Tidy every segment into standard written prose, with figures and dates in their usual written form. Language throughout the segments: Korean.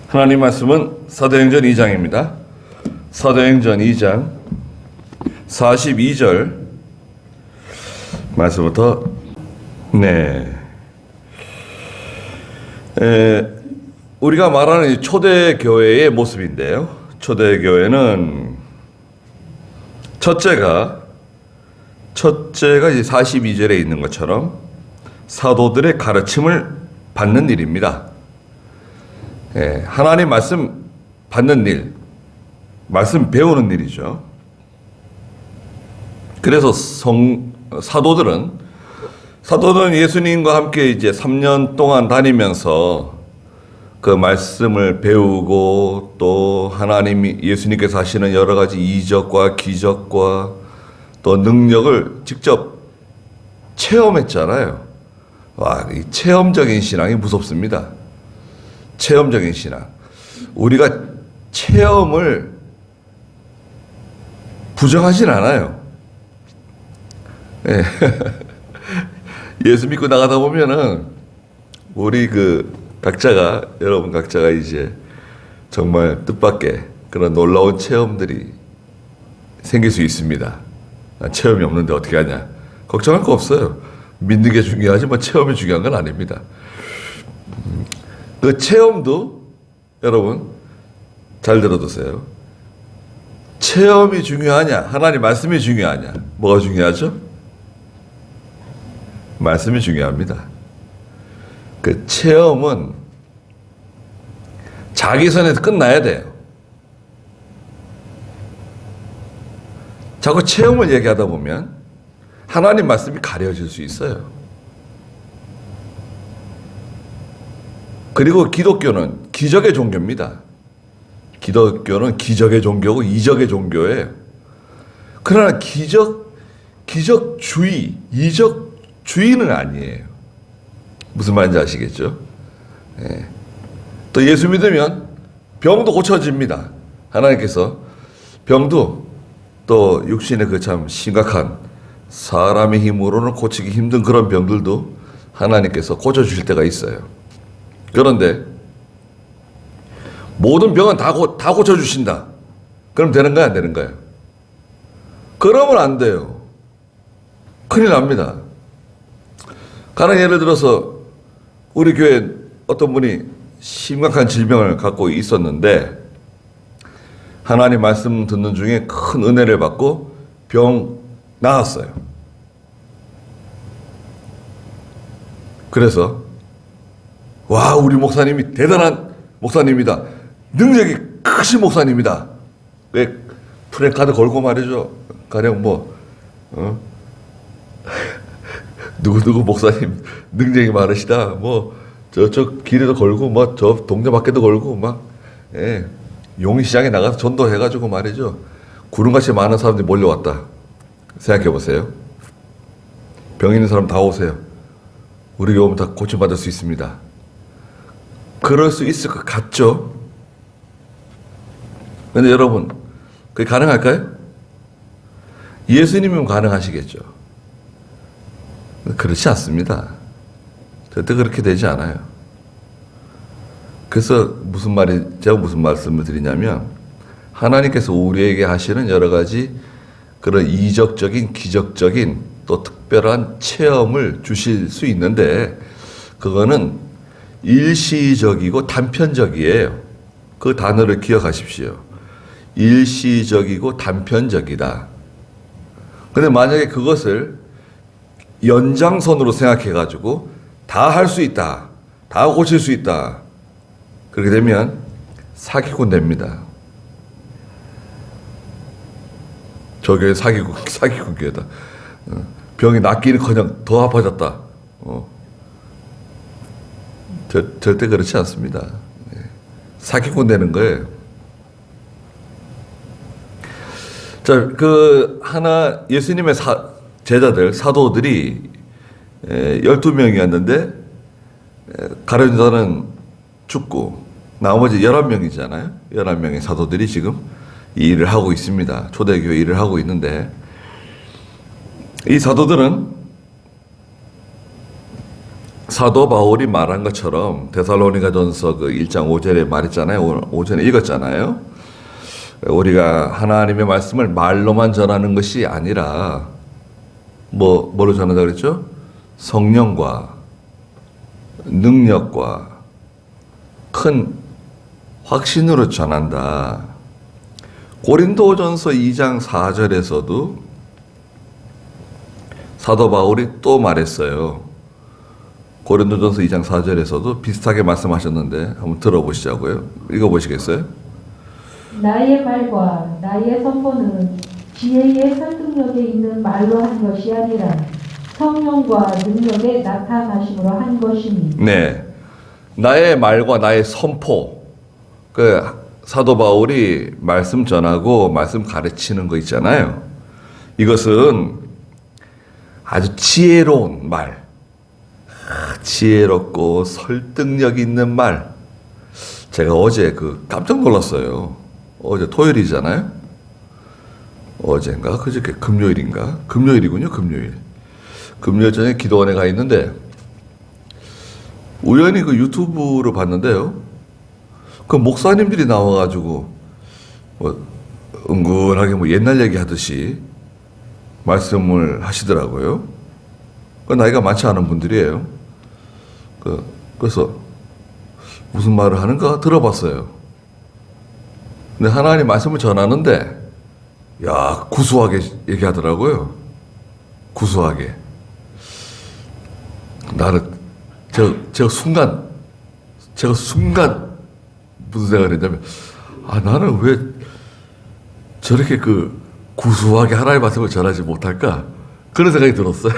하나님 말씀은 사도행전 2장입니다. 사도행전 2장 42절 말씀부터 우리가 말하는 이 초대교회의 모습인데요. 초대교회는 첫째가 이제 42절에 있는 것처럼 사도들의 가르침을 받는 일입니다. 하나님 말씀 받는 일, 말씀 배우는 일이죠. 그래서 사도들은 예수님과 함께 이제 3년 동안 다니면서 그 말씀을 배우고 또 하나님이 예수님께서 하시는 여러 가지 이적과 기적과 또 능력을 직접 체험했잖아요. 와, 이 체험적인 신앙이 무섭습니다. 체험적인 신앙. 우리가 체험을 부정하진 않아요. 예수 믿고 나가다 보면은 우리 여러분 각자가 이제 정말 뜻밖의 그런 놀라운 체험들이 생길 수 있습니다. 체험이 없는데 어떻게 하냐? 걱정할 거 없어요. 믿는 게 중요하지만 체험이 중요한 건 아닙니다. 그 체험도 여러분 잘 들어두세요. 체험이 중요하냐? 하나님 말씀이 중요하냐? 뭐가 중요하죠? 말씀이 중요합니다. 그 체험은 자기 선에서 끝나야 돼요. 자꾸 체험을 얘기하다 보면 하나님 말씀이 가려질 수 있어요. 그리고 기독교는 기적의 종교입니다. 기독교는 기적의 종교고 이적의 종교예요. 그러나 기적주의, 이적주의는 아니에요. 무슨 말인지 아시겠죠? 또 예수 믿으면 병도 고쳐집니다. 하나님께서 병도 또 육신의 그 참 심각한 사람의 힘으로는 고치기 힘든 그런 병들도 하나님께서 고쳐주실 때가 있어요. 그런데 모든 병은 다 고쳐주신다. 그럼 되는 거야, 안 되는 거야? 그러면 안 돼요. 큰일 납니다. 가령 예를 들어서 우리 교회 어떤 분이 심각한 질병을 갖고 있었는데 하나님 말씀 듣는 중에 큰 은혜를 받고 병 나았어요. 그래서 와, 우리 목사님이 대단한 목사님이다. 능력이 크신 목사님이다. 왜 프랭카드 걸고 말이죠. 가령 누구 목사님 능력이 많으시다. 저쪽 길에도 걸고 저 동네 밖에도 걸고 용인시장에 나가서 전도해가지고 말이죠. 구름같이 많은 사람들이 몰려왔다. 생각해 보세요. 병 있는 사람 다 오세요. 우리 교회 오면 다 고침받을 수 있습니다. 그럴 수 있을 것 같죠? 근데 여러분, 그게 가능할까요? 예수님이면 가능하시겠죠. 그렇지 않습니다. 절대 그렇게 되지 않아요. 그래서 제가 무슨 말씀을 드리냐면, 하나님께서 우리에게 하시는 여러 가지 그런 이적적인, 기적적인 또 특별한 체험을 주실 수 있는데, 그거는 일시적이고 단편적이에요. 그 단어를 기억하십시오. 일시적이고 단편적이다. 근데 만약에 그것을 연장선으로 생각해가지고 다 할 수 있다. 다 고칠 수 있다. 그렇게 되면 사기꾼 됩니다. 저 교회 사기꾼 교회다. 병이 낫기는커녕 더 아파졌다. 절대 그렇지 않습니다. 사기꾼 되는 거예요. 자, 예수님의 제자들, 사도들이 12명이었는데, 가룟 유다는 죽고, 나머지 11명이잖아요. 11명의 사도들이 지금 이 일을 하고 있습니다. 초대교회 일을 하고 있는데, 이 사도들은 사도 바울이 말한 것처럼 데살로니가전서 그 1장 5절에 말했잖아요. 오전에 읽었잖아요. 우리가 하나님의 말씀을 말로만 전하는 것이 아니라 뭐로 전한다 그랬죠? 성령과 능력과 큰 확신으로 전한다. 고린도전서 2장 4절에서도 사도 바울이 또 말했어요. 고린도전서 2장 4절에서도 비슷하게 말씀하셨는데 한번 들어보시자고요. 읽어보시겠어요? 나의 말과 나의 선포는 지혜의 설득력에 있는 말로 한 것이 아니라 성령과 능력의 나타나심으로 한 것이니. 네, 나의 말과 나의 선포. 그 사도 바울이 말씀 전하고 말씀 가르치는 거 있잖아요. 이것은 아주 지혜로운 말, 지혜롭고 설득력 있는 말. 제가 어제 깜짝 놀랐어요. 어제 토요일이잖아요. 어젠가 그저께 금요일인가? 금요일이군요. 금요일 저녁에 기도원에 가 있는데 우연히 그 유튜브를 봤는데요. 그 목사님들이 나와가지고 뭐 은근하게 뭐 옛날 얘기 하듯이 말씀을 하시더라고요. 그 나이가 많지 않은 분들이에요. 그래서 무슨 말을 하는가 들어봤어요. 근데 하나님 말씀을 전하는데 야, 구수하게 얘기하더라고요. 구수하게. 나는 제가 순간 무슨 생각을 했냐면 나는 왜 저렇게 구수하게 하나님의 말씀을 전하지 못할까? 그런 생각이 들었어요.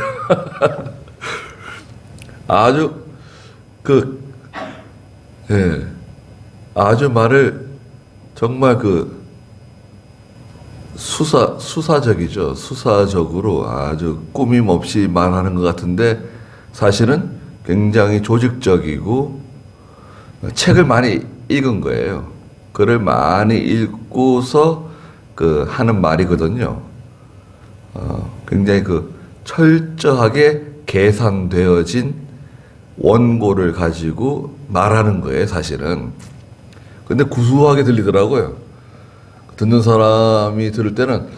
아주 아주 말을 정말 수사적이죠. 수사적으로 아주 꾸밈 없이 말하는 것 같은데 사실은 굉장히 조직적이고 책을 많이 읽은 거예요. 글을 많이 읽고서 하는 말이거든요. 굉장히 철저하게 계산되어진 원고를 가지고 말하는 거예요, 사실은. 근데 구수하게 들리더라고요. 듣는 사람이 들을 때는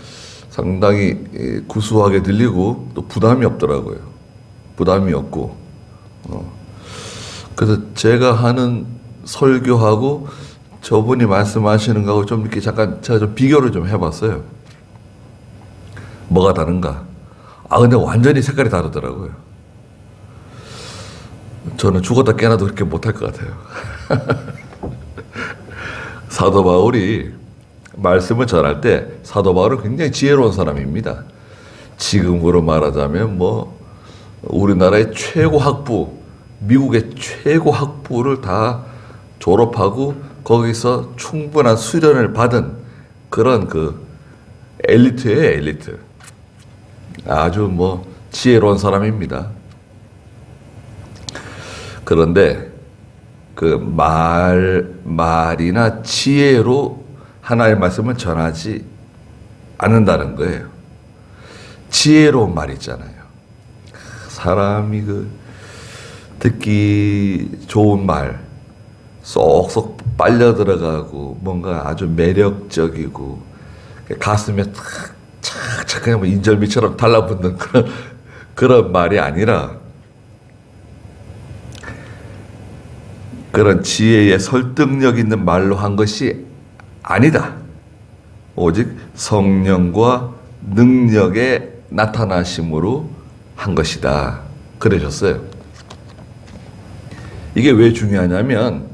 상당히 구수하게 들리고 또 부담이 없더라고요. 부담이 없고. 그래서 제가 하는 설교하고 저분이 말씀하시는 거하고 좀 이렇게 잠깐 제가 좀 비교를 좀 해봤어요. 뭐가 다른가? 근데 완전히 색깔이 다르더라고요. 저는 죽었다 깨나도 그렇게 못할 것 같아요. 사도 바울이 말씀을 전할 때 사도 바울은 굉장히 지혜로운 사람입니다. 지금으로 말하자면 우리나라의 최고 학부, 미국의 최고 학부를 다 졸업하고 거기서 충분한 수련을 받은 그런 엘리트예요, 엘리트. 아주 지혜로운 사람입니다. 그런데 말이나 지혜로 하나님의 말씀을 전하지 않는다는 거예요. 지혜로운 말 있잖아요. 사람이 듣기 좋은 말, 쏙쏙 빨려 들어가고 뭔가 아주 매력적이고 가슴에 착착 그냥 인절미처럼 달라붙는 그런 말이 아니라 그런 지혜의 설득력 있는 말로 한 것이 아니다. 오직 성령과 능력의 나타나심으로 한 것이다. 그러셨어요. 이게 왜 중요하냐면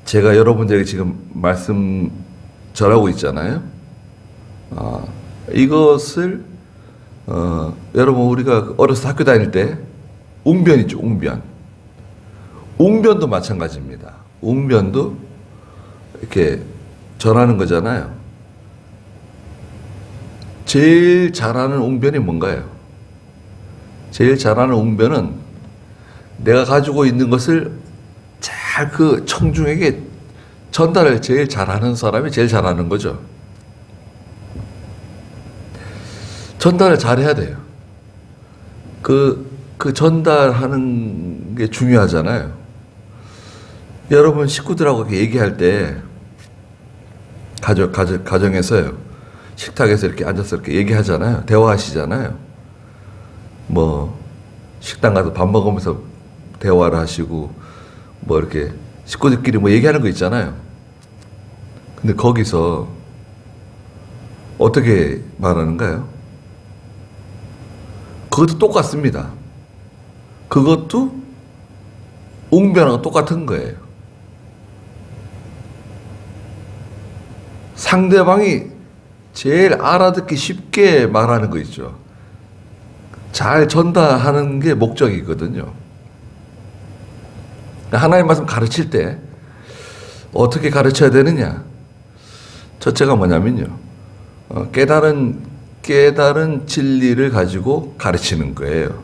제가 여러분들에게 지금 말씀 전하고 있잖아요. 이것을 여러분 우리가 어렸을 때 학교 다닐 때 웅변 있죠, 웅변. 웅변도 마찬가지입니다. 웅변도 이렇게 전하는 거잖아요. 제일 잘하는 웅변이 뭔가요? 제일 잘하는 웅변은 내가 가지고 있는 것을 잘 청중에게 전달을 제일 잘하는 사람이 제일 잘하는 거죠. 전달을 잘해야 돼요. 그 전달하는 게 중요하잖아요. 여러분 식구들하고 이렇게 얘기할 때 가정에서요. 식탁에서 이렇게 앉아서 이렇게 얘기하잖아요. 대화하시잖아요. 뭐 식당 가서 밥 먹으면서 대화를 하시고 뭐 이렇게 식구들끼리 뭐 얘기하는 거 있잖아요. 근데 거기서 어떻게 말하는가요? 그것도 똑같습니다. 그것도 웅변하고 똑같은 거예요. 상대방이 제일 알아듣기 쉽게 말하는 거 있죠. 잘 전달하는 게 목적이거든요. 하나님 말씀 가르칠 때 어떻게 가르쳐야 되느냐? 첫째가 뭐냐면요. 깨달은 진리를 가지고 가르치는 거예요.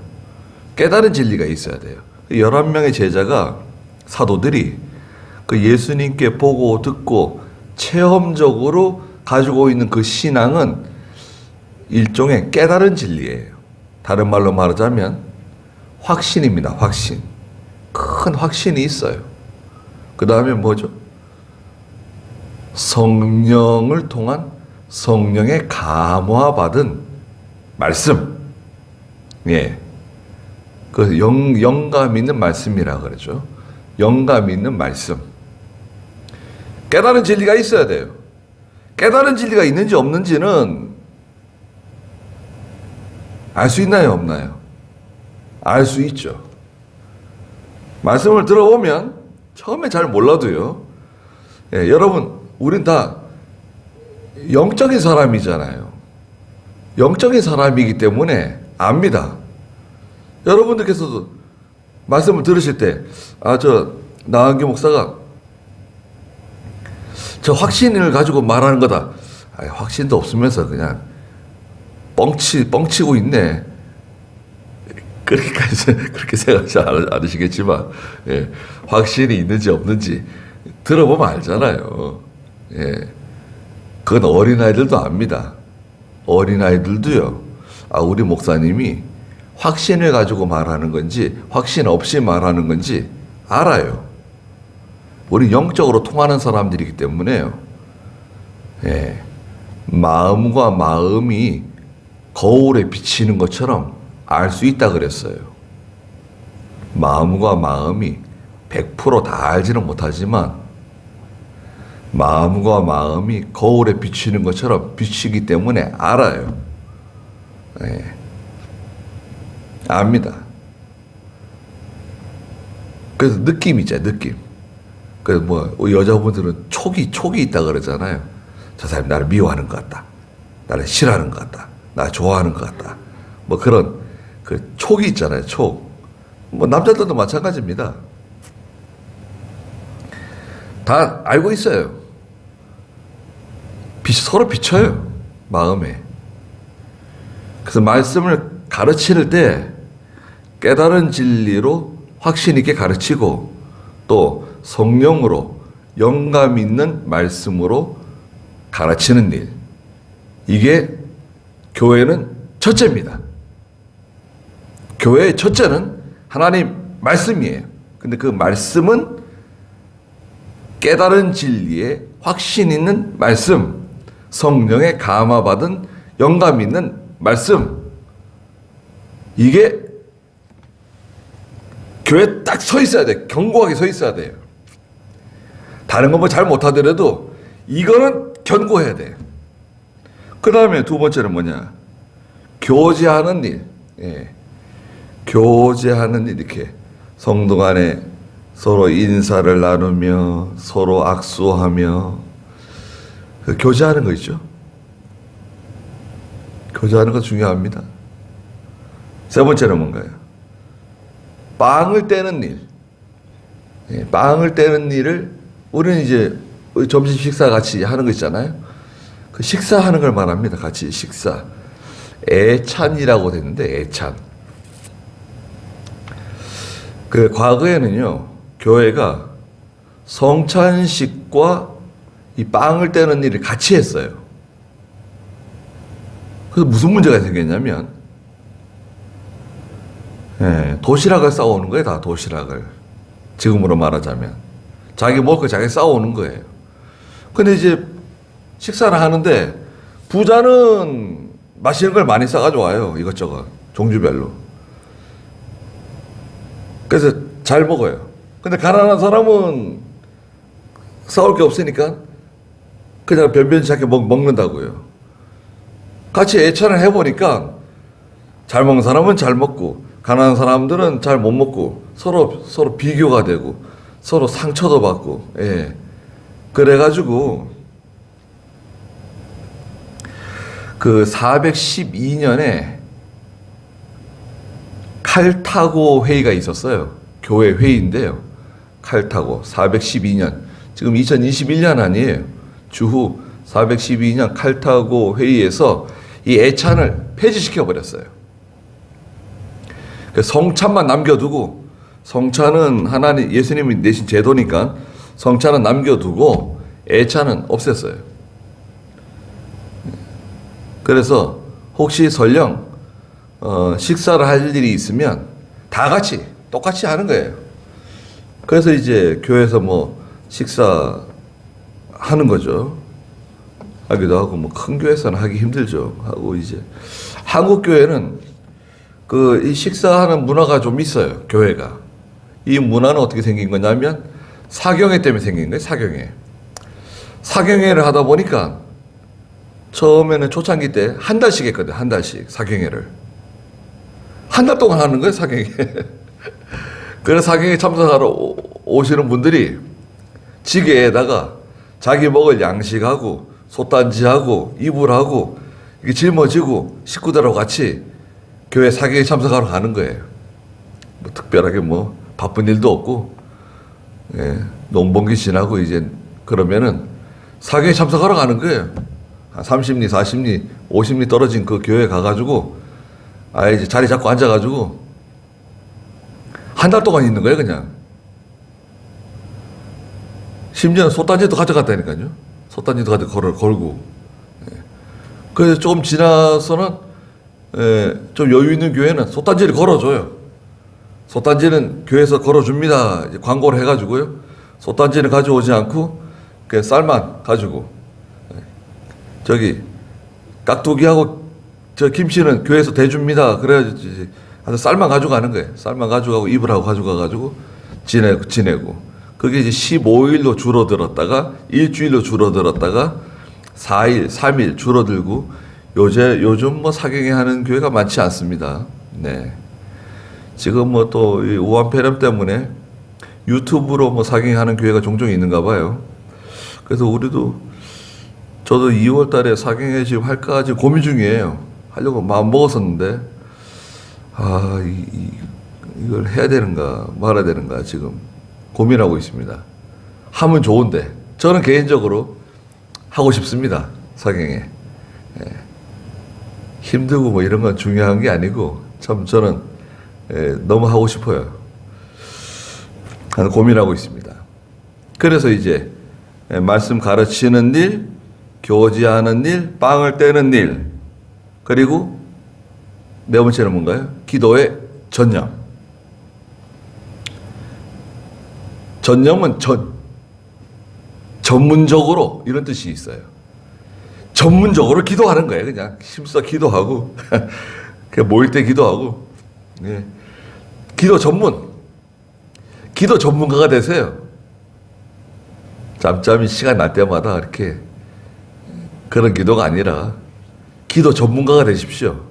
깨달은 진리가 있어야 돼요. 11명의 제자가, 사도들이 그 예수님께 보고 듣고 체험적으로 가지고 있는 그 신앙은 일종의 깨달은 진리예요. 다른 말로 말하자면 확신입니다. 확신. 큰 확신이 있어요. 그 다음에 뭐죠? 성령을 통한 성령의 감화받은 말씀. 예. 그 영감 있는 말씀이라 그러죠. 영감 있는 말씀. 깨달은 진리가 있어야 돼요. 깨달은 진리가 있는지 없는지는 알 수 있나요, 없나요? 알 수 있죠. 말씀을 들어보면 처음에 잘 몰라도요. 예, 여러분, 우린 다 영적인 사람이잖아요. 영적인 사람이기 때문에 압니다. 여러분들께서도 말씀을 들으실 때, 나한교 목사가 저 확신을 가지고 말하는 거다. 확신도 없으면서 그냥 뻥치고 있네. 그렇게 생각하지 않으시겠지만, 예, 확신이 있는지 없는지 들어보면 알잖아요. 예, 그건 어린아이들도 압니다. 어린아이들도요, 우리 목사님이 확신을 가지고 말하는 건지, 확신 없이 말하는 건지 알아요. 우리 영적으로 통하는 사람들이기 때문에요. 예, 마음과 마음이 거울에 비치는 것처럼 알 수 있다 그랬어요. 마음과 마음이 100% 다 알지는 못하지만 마음과 마음이 거울에 비치는 것처럼 비치기 때문에 알아요. 예, 압니다. 그래서 느낌이 있잖아요. 느낌. 그래서 뭐 여자분들은 촉이 있다 그러잖아요. 저 사람이 나를 미워하는 것 같다. 나를 싫어하는 것 같다. 나 좋아하는 것 같다. 뭐 그런 그 촉이 있잖아요. 촉. 뭐 남자들도 마찬가지입니다. 다 알고 있어요. 서로 비쳐요. 마음에. 그래서 말씀을 가르칠 때 깨달은 진리로 확신 있게 가르치고 또 성령으로 영감 있는 말씀으로 가르치는 일. 이게 교회는 첫째입니다. 교회의 첫째는 하나님 말씀이에요. 근데 그 말씀은 깨달은 진리에 확신 있는 말씀, 성령의 감화받은 영감 있는 말씀. 이게 교회에 딱 서 있어야 돼요. 견고하게 서 있어야 돼요. 다른 건 뭐 잘 못하더라도 이거는 견고해야 돼요. 그 다음에 두 번째는 뭐냐? 교제하는 일. 예. 교제하는 일, 이렇게 성도 간에 서로 인사를 나누며 서로 악수하며 교제하는 거 있죠. 교제하는 거 중요합니다. 세 번째는 뭔가요? 빵을 떼는 일. 예, 빵을 떼는 일을 우리는 이제 점심 식사 같이 하는 거 있잖아요. 그 식사하는 걸 말합니다. 같이 식사. 애찬이라고 되는데 애찬. 그 과거에는요, 교회가 성찬식과 이 빵을 떼는 일을 같이 했어요. 그래서 무슨 문제가 생겼냐면 예, 도시락을 싸오는 거예요, 다 도시락을. 지금으로 말하자면. 자기 먹을 거 자기 싸오는 거예요. 근데 이제 식사를 하는데 부자는 맛있는 걸 많이 싸가지고 와요, 이것저것. 종류별로. 그래서 잘 먹어요. 근데 가난한 사람은 싸울 게 없으니까 그냥 변변찮게 먹는다고요. 같이 애찬을 해보니까 잘 먹는 사람은 잘 먹고 가난한 사람들은 잘 못 먹고 서로 비교가 되고 서로 상처도 받고, 예. 그래가지고 그 412년에 칼타고 회의가 있었어요. 교회 회의인데요. 칼타고 412년. 지금 2021년 아니에요. 주후 412년 칼타고 회의에서 이 애찬을 폐지시켜 버렸어요. 성찬만 남겨두고, 성찬은 하나님 예수님이 내신 제도니까 성찬은 남겨두고 애찬은 없앴어요. 그래서 혹시 설령 식사를 할 일이 있으면 다 같이 똑같이 하는 거예요. 그래서 이제 교회에서 뭐 식사 하는 거죠. 하기도 하고, 뭐 큰 교회에서는 하기 힘들죠. 하고 이제 한국 교회는 이 식사하는 문화가 좀 있어요. 교회가. 이 문화는 어떻게 생긴 거냐면 사경회 때문에 생긴 거예요. 사경회. 사경회를 하다 보니까 처음에는 초창기 때 한 달씩 했거든. 한 달씩 사경회를. 한 달 동안 하는 거예요. 사경회. 그래서 사경회 참석하러 오시는 분들이 지게에다가 자기 먹을 양식하고 솥단지하고 이불하고 이게 짊어지고 식구들하고 같이 교회 사경에 참석하러 가는 거예요. 뭐 특별하게 뭐 바쁜 일도 없고, 예, 농번기 지나고 이제 그러면은 사경에 참석하러 가는 거예요. 한 30리, 40리, 50리 떨어진 그 교회 가가지고 이제 자리 잡고 앉아가지고 한 달 동안 있는 거예요, 그냥. 심지어는 솥단지도 가져갔다니까요. 솥단지도 걸고. 예. 그래서 조금 지나서는, 예, 좀 여유 있는 교회는 솥단지를 걸어줘요. 솥단지는 교회에서 걸어줍니다. 이제 광고를 해가지고요. 솥단지는 가져오지 않고 그냥 쌀만 가지고, 예, 저기 깍두기하고 저 김치는 교회에서 대줍니다. 그래야지 쌀만 가져가는 거예요. 쌀만 가져가고 이불하고 가져가가지고 지내고. 그게 이제 15일로 줄어들었다가 일주일로 줄어들었다가 4일, 3일 줄어들고 요즘 뭐 사경회 하는 교회가 많지 않습니다. 네. 지금 뭐 또 이 우한 폐렴 때문에 유튜브로 뭐 사경회 하는 교회가 종종 있는가 봐요. 그래서 저도 2월 달에 사경회 지금 할까 지금 고민 중이에요. 하려고 마음 먹었었는데, 이걸 해야 되는가 말아야 되는가 지금 고민하고 있습니다. 하면 좋은데 저는 개인적으로 하고 싶습니다. 사경회. 예. 힘들고 뭐 이런 건 중요한 게 아니고 참 저는, 예, 너무 하고 싶어요. 고민하고 있습니다. 그래서 이제 말씀 가르치는 일, 교제하는 일, 빵을 떼는 일, 그리고 네 번째는 뭔가요? 기도의 전념. 전념은 전문적으로 이런 뜻이 있어요. 전문적으로 기도하는 거예요. 그냥 힘써 기도하고 그냥 모일 때 기도하고, 네. 기도 전문가가 되세요. 잠잠히 시간 날 때마다 이렇게 그런 기도가 아니라 기도 전문가가 되십시오.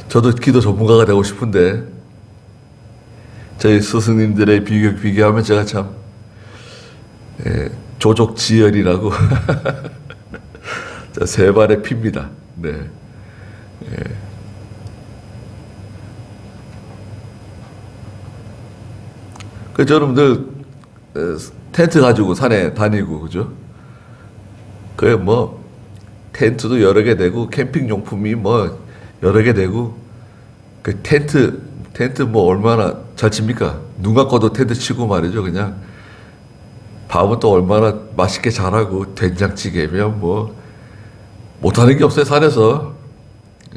저도 기도 전문가가 되고 싶은데 저희 스승님들의 비교하면 제가 참, 예, 조족지열이라고 세 발의 피입니다. 네. 예. 그 저는 늘 텐트 가지고 산에 다니고, 그죠? 그게 뭐 텐트도 여러 개 되고 캠핑 용품이 뭐 여러 개 되고, 그 텐트 뭐 얼마나 잘 칩니까? 눈 감고도 텐트 치고 말이죠. 그냥 밥은 또 얼마나 맛있게 잘하고 된장찌개면 뭐 못하는 게 없어요, 산에서.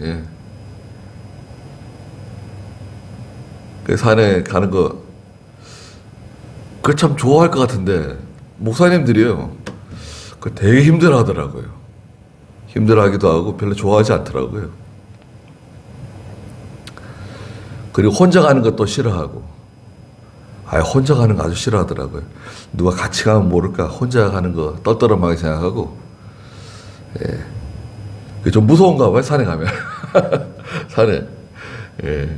예. 그 산에 가는 거, 그거 참 좋아할 것 같은데, 목사님들이요. 그 되게 힘들어 하더라고요. 힘들어 하기도 하고 별로 좋아하지 않더라고요. 그리고 혼자 가는 것도 싫어하고, 혼자 가는 거 아주 싫어하더라고요. 누가 같이 가면 모를까, 혼자 가는 거 떨떠름하게 생각하고, 예. 그게 좀 무서운가 봐요, 산에 가면. 산에. 예.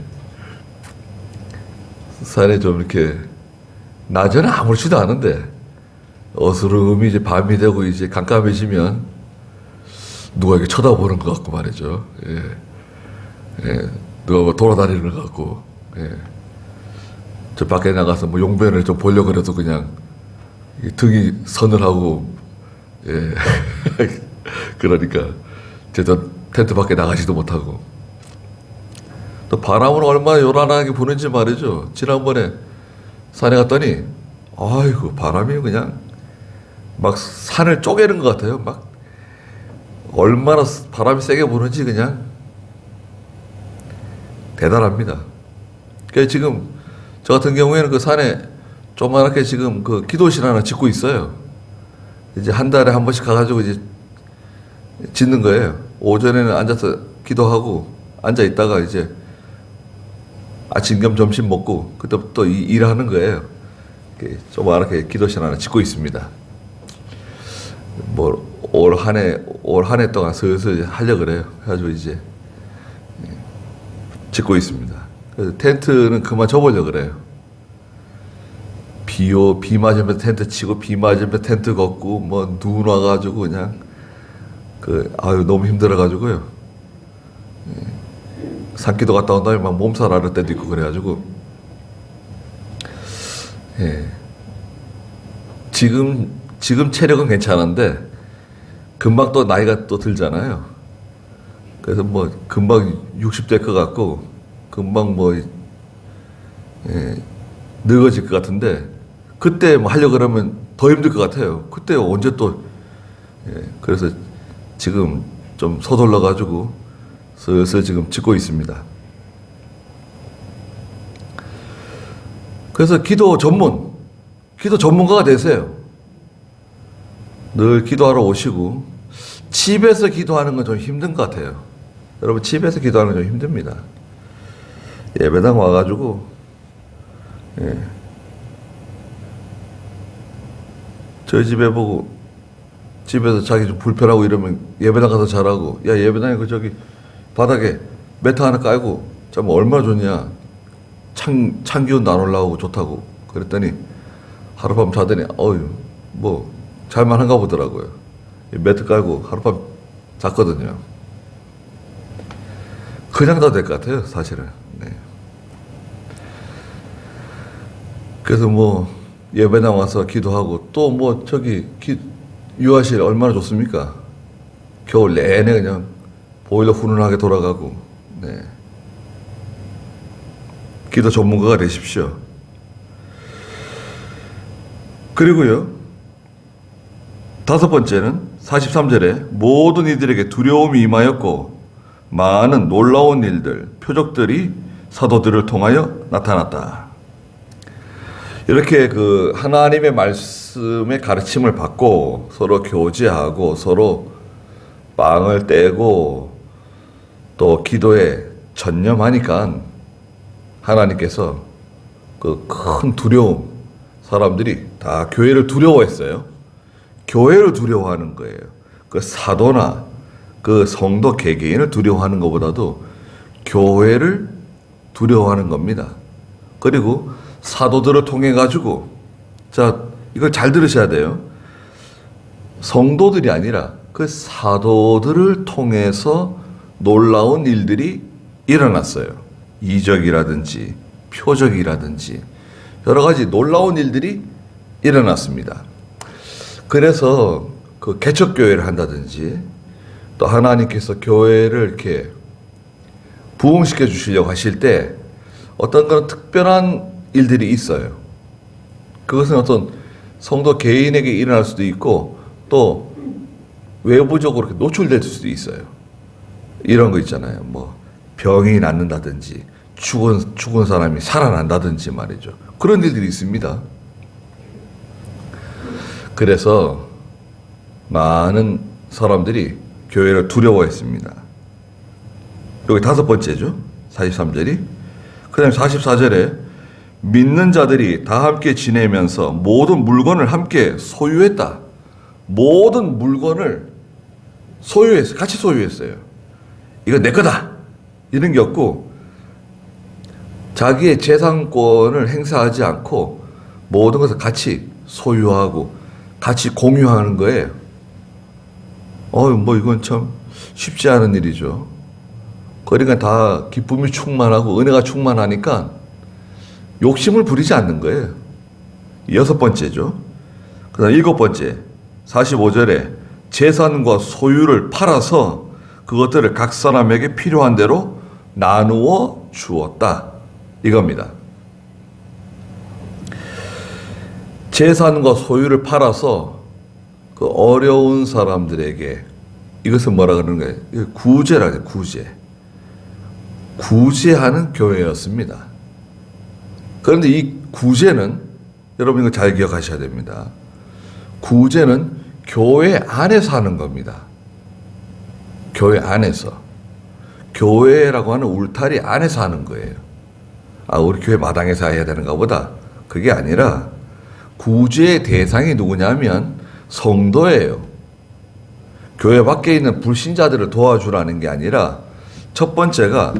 산에 좀 이렇게, 낮에는 아무렇지도 않은데, 어스름이 이제 밤이 되고 이제 깜깜해지면, 누가 이렇게 쳐다보는 것 같고 말이죠. 예. 예. 누가 뭐 돌아다니는 것 같고, 예. 저 밖에 나가서 뭐 용변을 좀 보려고 그래도 그냥, 등이 서늘하고, 예. 그러니까, 제가 텐트 밖에 나가지도 못하고. 또 바람을 얼마나 요란하게 부는지 말이죠. 지난번에 산에 갔더니, 아이고, 바람이 그냥 막 산을 쪼개는 것 같아요. 막, 얼마나 바람이 세게 부는지 그냥 대단합니다. 그러니까 지금 저 같은 경우에는 그 산에 조그맣게 지금 그 기도실 하나 짓고 있어요. 이제 한 달에 한 번씩 가가지고 이제 짓는 거예요. 오전에는 앉아서 기도하고 앉아 있다가 이제 아침 겸 점심 먹고 그때부터 일하는 거예요. 조그맣게 기도실 하나 짓고 있습니다. 뭐 올 한 해 동안 슬슬 하려 그래요. 그래가지고 이제 짓고 있습니다. 그래서 텐트는 그만 쳐보려 그래요. 비 맞으면 텐트 치고 비 맞으면 텐트 걷고 뭐 눈 와가지고 그냥 너무 힘들어가지고요. 산기도 갔다 온 다음에 막 몸살 앓을 때도 있고 그래가지고 예. 지금 체력은 괜찮은데 금방 또 나이가 또 들잖아요. 그래서 뭐 금방 60될 것 같고 금방 뭐 늙어질 것 같은데 그때 뭐 하려고 그러면 더 힘들 것 같아요. 그때 언제 또 그래서 지금 좀 서둘러 가지고 슬슬 지금 짓고 있습니다. 그래서 기도 전문가가 되세요. 늘 기도하러 오시고 집에서 기도하는 건 좀 힘든 것 같아요. 여러분 집에서 기도하는 건 좀 힘듭니다. 예배당 와가지고 저희 집에 보고 집에서 자기 좀 불편하고 이러면 예배당 가서 잘하고 야 예배당에 그 저기 바닥에 매트 하나 깔고 참 얼마나 좋냐 찬 기운도 안 올라오고 좋다고 그랬더니 하룻밤 자더니 뭐 잘만한가 보더라고요. 매트 깔고 하룻밤 잤거든요. 그냥 다 될 것 같아요, 사실은. 네. 그래서 뭐 예배당 와서 기도하고 또 뭐 저기 유아실 얼마나 좋습니까? 겨울 내내 그냥 보일러 훈훈하게 돌아가고. 네. 기도 전문가가 되십시오. 그리고요. 5번째는 43절에 모든 이들에게 두려움이 임하였고 많은 놀라운 일들, 표적들이 사도들을 통하여 나타났다. 이렇게 그 하나님의 말씀의 가르침을 받고 서로 교제하고 서로 빵을 떼고 또 기도에 전념하니까 하나님께서 그 큰 두려움, 사람들이 다 교회를 두려워했어요. 교회를 두려워하는 거예요. 그 사도나 그 성도 개개인을 두려워하는 것보다도 교회를 두려워하는 겁니다. 그리고 사도들을 통해 가지고 자 이걸 잘 들으셔야 돼요. 성도들이 아니라 그 사도들을 통해서 놀라운 일들이 일어났어요. 이적이라든지 표적이라든지 여러 가지 놀라운 일들이 일어났습니다. 그래서 그 개척교회를 한다든지 또 하나님께서 교회를 이렇게 부흥시켜 주시려고 하실 때 어떤 그런 특별한 일들이 있어요. 그것은 어떤 성도 개인에게 일어날 수도 있고 또 외부적으로 이렇게 노출될 수도 있어요. 이런 거 있잖아요. 뭐 병이 낫는다든지 죽은 사람이 살아난다든지 말이죠. 그런 일들이 있습니다. 그래서 많은 사람들이 교회를 두려워했습니다. 여기 5번째죠. 43절이. 그 다음에 44절에 믿는 자들이 다 함께 지내면서 모든 물건을 함께 소유했다. 모든 물건을 소유했어요. 같이 소유했어요. 이거 내 거다. 이런 게 없고 자기의 재산권을 행사하지 않고 모든 것을 같이 소유하고 같이 공유하는 거예요. 뭐 이건 참 쉽지 않은 일이죠. 그러니까 다 기쁨이 충만하고 은혜가 충만하니까 욕심을 부리지 않는 거예요. 6번째죠. 그 다음 7번째 45절에 재산과 소유를 팔아서 그것들을 각 사람에게 필요한 대로 나누어 주었다. 이겁니다. 재산과 소유를 팔아서 그 어려운 사람들에게 이것을 뭐라 그러는 거예요? 이거 구제라 해요. 구제. 구제하는 교회였습니다. 그런데 이 구제는 여러분 이거 잘 기억하셔야 됩니다. 구제는 교회 안에서 하는 겁니다. 교회 안에서. 교회라고 하는 울타리 안에서 하는 거예요. 우리 교회 마당에서 해야 되는가 보다. 그게 아니라 구제의 대상이 누구냐면 성도예요. 교회 밖에 있는 불신자들을 도와주라는 게 아니라 첫 번째가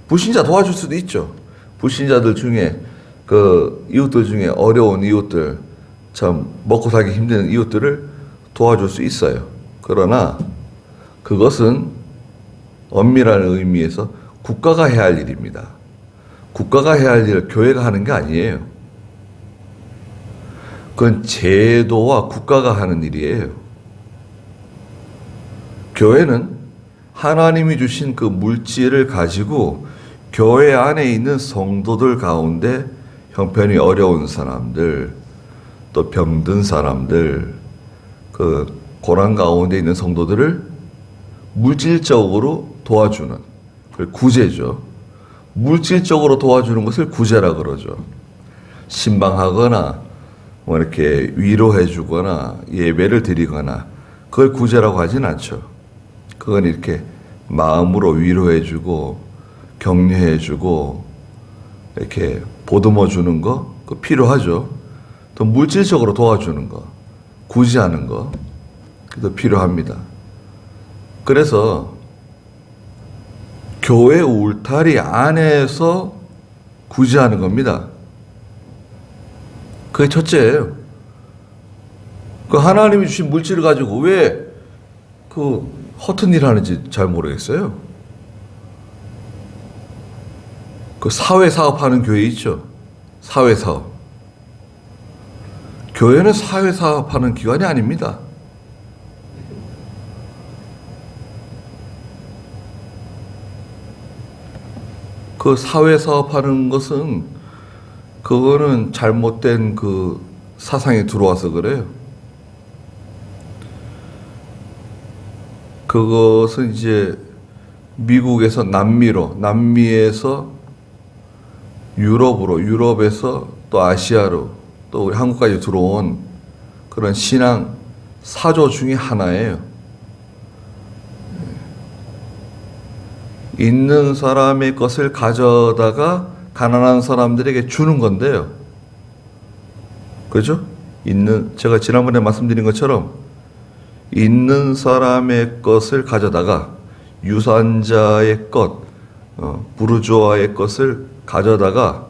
불신자 도와줄 수도 있죠. 불신자들 중에 그 이웃들 중에 어려운 이웃들, 참 먹고 살기 힘든 이웃들을 도와줄 수 있어요. 그러나 그것은 엄밀한 의미에서 국가가 해야 할 일입니다. 국가가 해야 할 일을 교회가 하는 게 아니에요. 그건 제도와 국가가 하는 일이에요. 교회는 하나님이 주신 그 물질을 가지고 교회 안에 있는 성도들 가운데 형편이 어려운 사람들, 또 병든 사람들, 그 고난 가운데 있는 성도들을 물질적으로 도와주는, 그 구제죠. 물질적으로 도와주는 것을 구제라 그러죠. 신방하거나 뭐 이렇게 위로해 주거나 예배를 드리거나 그걸 구제라고 하진 않죠. 그건 이렇게 마음으로 위로해 주고 격려해 주고 이렇게 보듬어 주는 거 그거 필요하죠. 또 물질적으로 도와주는 거, 구제하는 거 그것도 필요합니다. 그래서 교회 울타리 안에서 구제하는 겁니다. 그게 첫째예요. 그 하나님이 주신 물질을 가지고 왜 그 허튼 일 하는지 잘 모르겠어요. 그 사회사업하는 교회 있죠. 사회사업. 교회는 사회사업하는 기관이 아닙니다. 그 사회사업하는 것은 그거는 잘못된 그 사상이 들어와서 그래요. 그것은 이제 미국에서 남미에서 유럽으로, 유럽에서 또 아시아로, 또 우리 한국까지 들어온 그런 신앙 사조 중에 하나예요. 있는 사람의 것을 가져다가 가난한 사람들에게 주는 건데요. 그렇죠? 제가 지난번에 말씀드린 것처럼 있는 사람의 것을 가져다가 유산자의 것, 부르주아의 것을 가져다가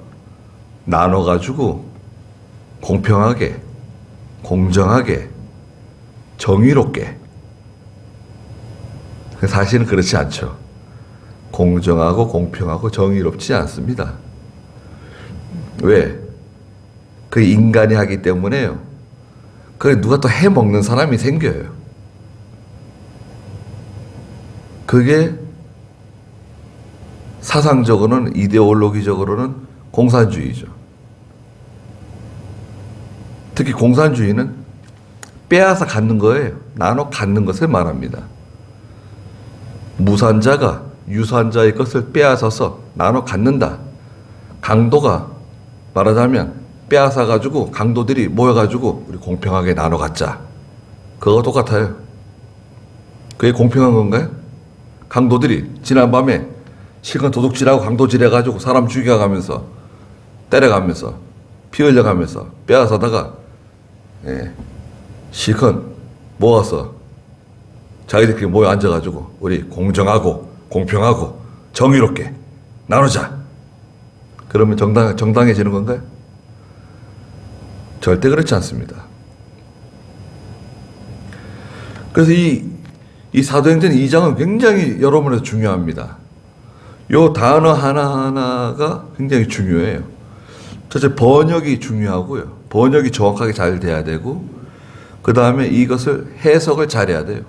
나눠가지고 공평하게, 공정하게, 정의롭게. 사실은 그렇지 않죠. 공정하고 공평하고 정의롭지 않습니다. 왜? 그 인간이 하기 때문에요. 그게 누가 또 해먹는 사람이 생겨요. 그게 사상적으로는, 이데올로기적으로는 공산주의죠. 특히 공산주의는 빼앗아 갖는 거예요. 나눠 갖는 것을 말합니다. 무산자가 유산자의 것을 빼앗아서 나눠 갖는다. 강도가 말하자면 빼앗아가지고 강도들이 모여가지고 우리 공평하게 나눠 갖자. 그거 똑같아요. 그게 공평한 건가요? 강도들이 지난밤에 실컷 도둑질하고 강도질해가지고 사람 죽여가면서 때려가면서 피 흘려가면서 빼앗아다가 실컷 모아서 자기들끼리 모여 앉아가지고 우리 공정하고 공평하고 정의롭게 나누자. 그러면 정당해지는 건가요? 절대 그렇지 않습니다. 그래서 이 사도행전 2장은 굉장히 여러분에게 중요합니다. 요 단어 하나하나가 굉장히 중요해요. 첫째, 번역이 중요하고요. 번역이 정확하게 잘 돼야 되고, 그 다음에 이것을 해석을 잘해야 돼요.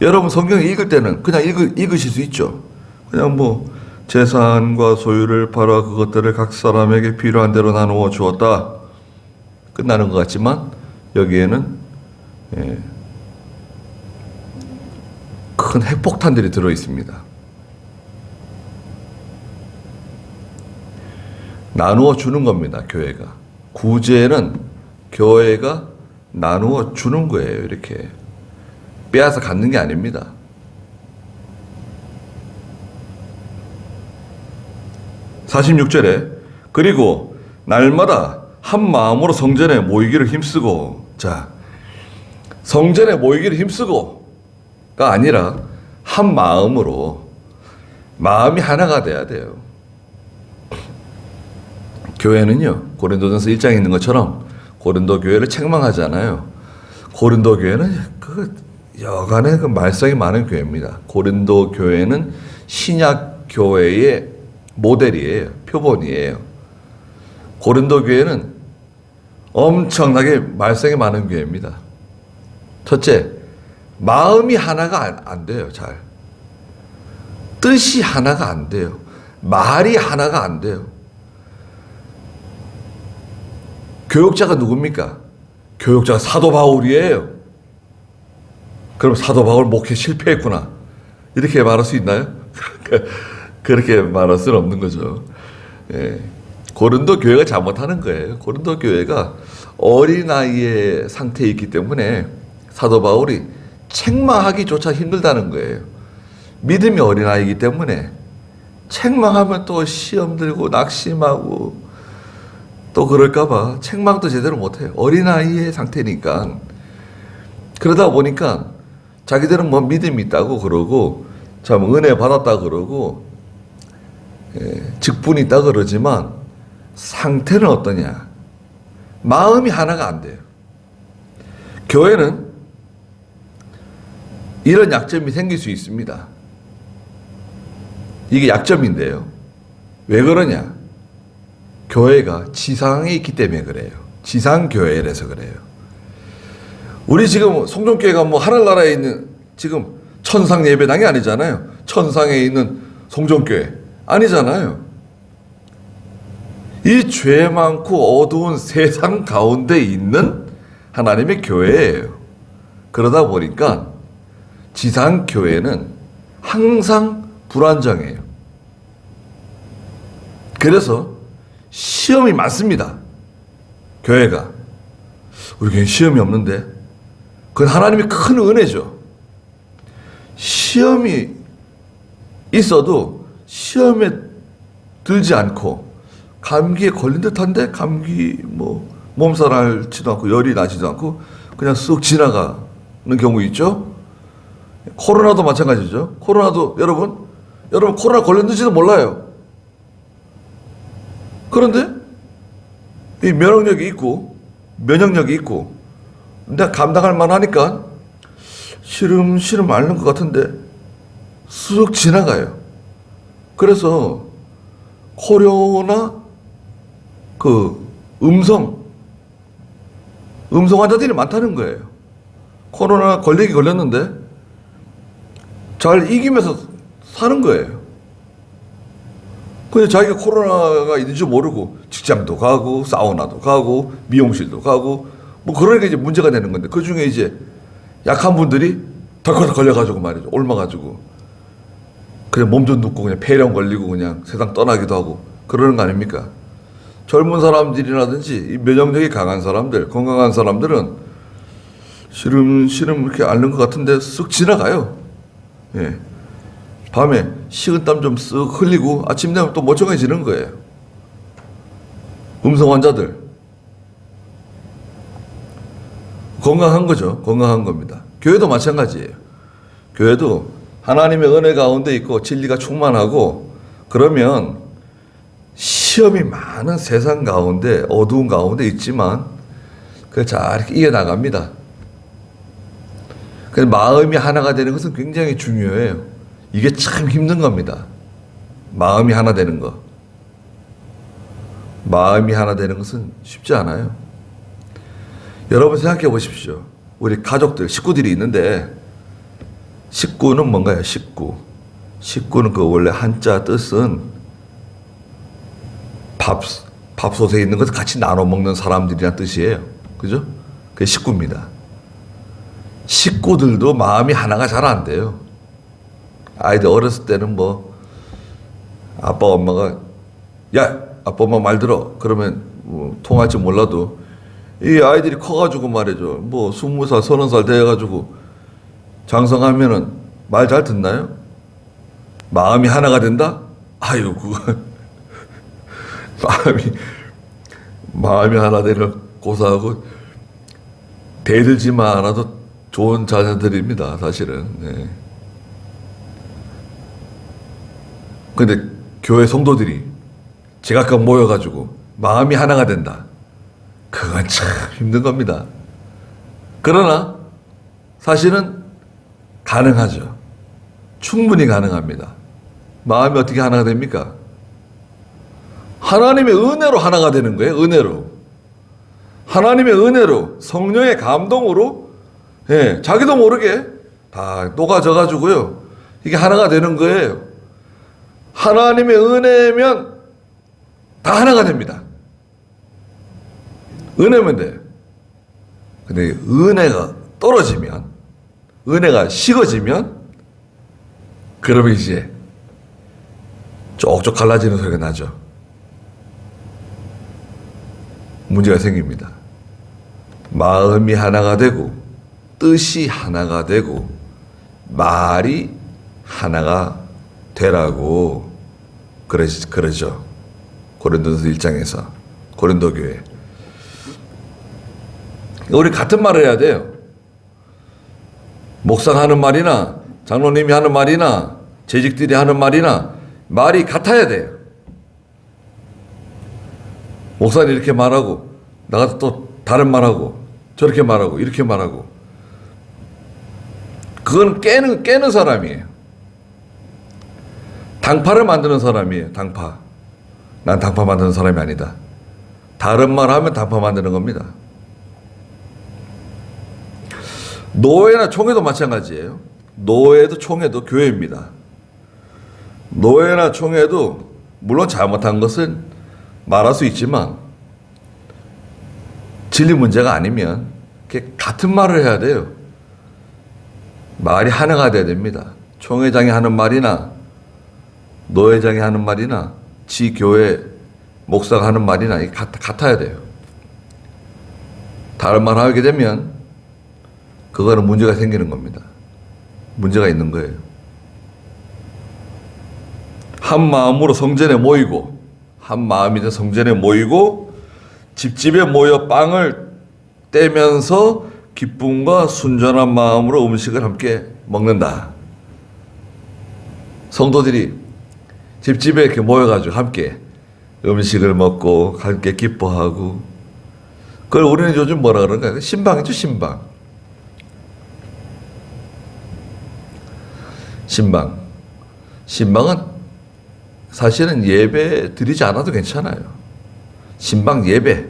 여러분 성경을 읽을 때는 그냥 읽으실 수 있죠. 그냥 뭐 재산과 소유를 팔아 그것들을 각 사람에게 필요한 대로 나누어 주었다. 끝나는 것 같지만 여기에는 큰 핵폭탄들이 들어 있습니다. 나누어 주는 겁니다. 교회가. 구제는 교회가 나누어 주는 거예요. 이렇게 빼앗아 갖는 게 아닙니다. (46절에) 그리고 날마다 한 마음으로 성전에 모이기를 힘쓰고, 자, 성전에 모이기를 힘쓰고가 아니라 한 마음으로, 마음이 하나가 돼야 돼요. 교회는요, 고린도전서 1장에 있는 것처럼 고린도 교회를 책망하잖아요. 고린도 교회는 여간에 말썽이 많은 교회입니다. 고린도 교회는 신약 교회의 모델이에요. 표본이에요. 고린도 교회는 엄청나게 말썽이 많은 교회입니다. 첫째, 마음이 하나가 안 돼요. 잘. 뜻이 하나가 안 돼요. 말이 하나가 안 돼요. 교역자가 누굽니까? 교역자가 사도 바울이에요. 그럼 사도 바울 목회 실패했구나, 이렇게 말할 수 있나요? 그렇게 말할 수는 없는 거죠. 고린도 교회가 잘못하는 거예요. 고린도 교회가 어린아이의 상태에 있기 때문에 사도 바울이 책망하기조차 힘들다는 거예요. 믿음이 어린아이이기 때문에 책망하면 또 시험 들고 낙심하고 또 그럴까봐 책망도 제대로 못해요. 어린아이의 상태니까. 그러다 보니까 자기들은 뭐 믿음이 있다고 그러고 참 은혜 받았다 그러고 직분이 있다 그러지만 상태는 어떠냐? 마음이 하나가 안 돼요. 교회는 이런 약점이 생길 수 있습니다. 이게 약점인데요. 왜 그러냐? 교회가 지상에 있기 때문에 그래요. 지상교회라서 그래요. 우리 지금 송정교회가 뭐 하늘나라에 있는 지금 천상 예배당이 아니잖아요. 천상에 있는 송정교회 아니잖아요. 이 죄 많고 어두운 세상 가운데 있는 하나님의 교회예요. 그러다 보니까 지상교회는 항상 불안정해요. 그래서 시험이 많습니다. 교회가. 우리 교회는 시험이 없는데 그건 하나님의 큰 은혜죠. 시험이 있어도 시험에 들지 않고 감기에 걸린 듯한데 감기 뭐 몸살 앓지도 않고 열이 나지도 않고 그냥 쓱 지나가는 경우 있죠. 코로나도 마찬가지죠. 코로나도 여러분 코로나 걸렸는지도 몰라요. 그런데 이 면역력이 있고 내가 감당할 만하니까 시름 앓는 것 같은데 쑥 지나가요. 그래서 코로나 음성 환자들이 많다는 거예요. 코로나 걸렸는데 잘 이기면서 사는 거예요. 근데 자기가 코로나가 있는 줄 모르고 직장도 가고 사우나도 가고 미용실도 가고 뭐 그러니까 이제 문제가 되는 건데, 그 중에 이제 약한 분들이 덜컥 걸려가지고 말이죠. 옮아가지고. 그냥 몸 좀 눕고 그냥 폐렴 걸리고 그냥 세상 떠나기도 하고 그러는 거 아닙니까? 젊은 사람들이라든지 이 면역력이 강한 사람들, 건강한 사람들은 시름 이렇게 앓는 것 같은데 쓱 지나가요. 예. 밤에 식은땀 좀 쓱 흘리고 아침 되면 또 멀쩡해지는 거예요. 음성 환자들. 건강한 거죠. 건강한 겁니다. 교회도 마찬가지예요. 교회도 하나님의 은혜 가운데 있고 진리가 충만하고 그러면 시험이 많은 세상 가운데 어두운 가운데 있지만 그걸 잘 이렇게 이겨나갑니다. 그래서 마음이 하나가 되는 것은 굉장히 중요해요. 이게 참 힘든 겁니다. 마음이 하나 되는 거. 마음이 하나 되는 것은 쉽지 않아요. 여러분 생각해 보십시오. 우리 가족들, 식구들이 있는데 식구는 뭔가요? 식구. 식구는 그 원래 한자 뜻은 밥솥에 있는 것을 같이 나눠 먹는 사람들이란 뜻이에요. 그죠? 그게 식구입니다. 식구들도 마음이 하나가 잘 안 돼요. 아이들 어렸을 때는 뭐 아빠 엄마가 야 아빠 엄마 말 들어 그러면 뭐 통할지 몰라도 이 아이들이 커가지고 말이죠. 뭐 20살 30살 돼가지고 장성하면은 말 잘 듣나요? 마음이 하나가 된다? 아유 그거 마음이 하나 되는 고사하고 대들지만 않아도 좋은 자녀들입니다. 사실은. 네. 근데 교회 성도들이 제각각 모여가지고 마음이 하나가 된다. 그건 참 힘든 겁니다. 그러나 사실은 가능하죠. 충분히 가능합니다. 마음이 어떻게 하나가 됩니까? 하나님의 은혜로 하나가 되는 거예요. 은혜로. 하나님의 은혜로 성령의 감동으로 예, 자기도 모르게 다 녹아져가지고요. 이게 하나가 되는 거예요. 하나님의 은혜면 다 하나가 됩니다. 은혜면 돼요. 근데 은혜가 떨어지면, 은혜가 식어지면, 그러면 이제 쪽쪽 갈라지는 소리가 나죠. 문제가 생깁니다. 마음이 하나가 되고, 뜻이 하나가 되고, 말이 하나가 되라고 그러죠. 고린도서 1장에서 고린도 교회. 우리 같은 말을 해야 돼요. 목사가 하는 말이나 장로님이 하는 말이나 재직들이 하는 말이나 말이 같아야 돼요. 목사는 이렇게 말하고 나가서 또 다른 말하고 저렇게 말하고 이렇게 말하고 그건 깨는 사람이에요. 당파를 만드는 사람이에요. 당파. 난 당파 만드는 사람이 아니다. 다른 말 하면 당파 만드는 겁니다. 노예나 총회도 마찬가지예요. 노예도 총회도 교회입니다. 노예나 총회도 물론 잘못한 것은 말할 수 있지만 진리 문제가 아니면 같은 말을 해야 돼요. 말이 하나가 돼야 됩니다. 총회장이 하는 말이나 노회장이 하는 말이나 지 교회 목사가 하는 말이나 같아야 돼요. 다른 말 하게 되면 그거는 문제가 생기는 겁니다. 문제가 있는 거예요. 한 마음으로 성전에 모이고 한 마음이 된 성전에 모이고 집집에 모여 빵을 떼면서 기쁨과 순전한 마음으로 음식을 함께 먹는다. 성도들이 집집에 이렇게 모여가지고 함께 음식을 먹고 함께 기뻐하고 그걸 우리는 요즘 뭐라 그런가요? 신방이죠, 신방. 신방. 신방은 사실은 예배 드리지 않아도 괜찮아요. 신방 예배.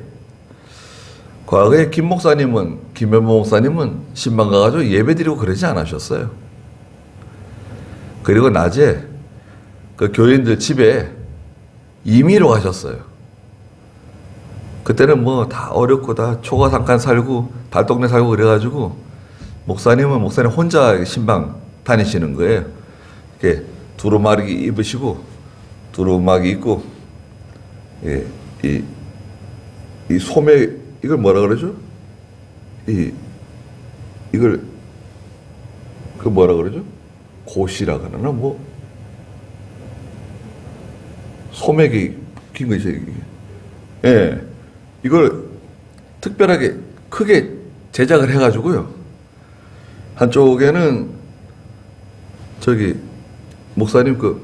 과거에 김현모 목사님은 신방 가가지고 예배 드리고 그러지 않으셨어요. 그리고 낮에 그 교인들 집에 임의로 가셨어요. 그때는 뭐 다 어렵고 다 초가 잠깐 살고 달동네 살고 그래가지고 목사님은 목사님 혼자 신방 다니시는 거예요. 이렇게 두루마기 입으시고 두루마기 입고 예, 이 소매 이걸 뭐라 그러죠? 이걸 그 뭐라 그러죠? 고시라 그러나 뭐 소매기 긴 거죠 이게. 예, 이걸 특별하게 크게 제작을 해가지고요. 한쪽에는 저기 목사님 그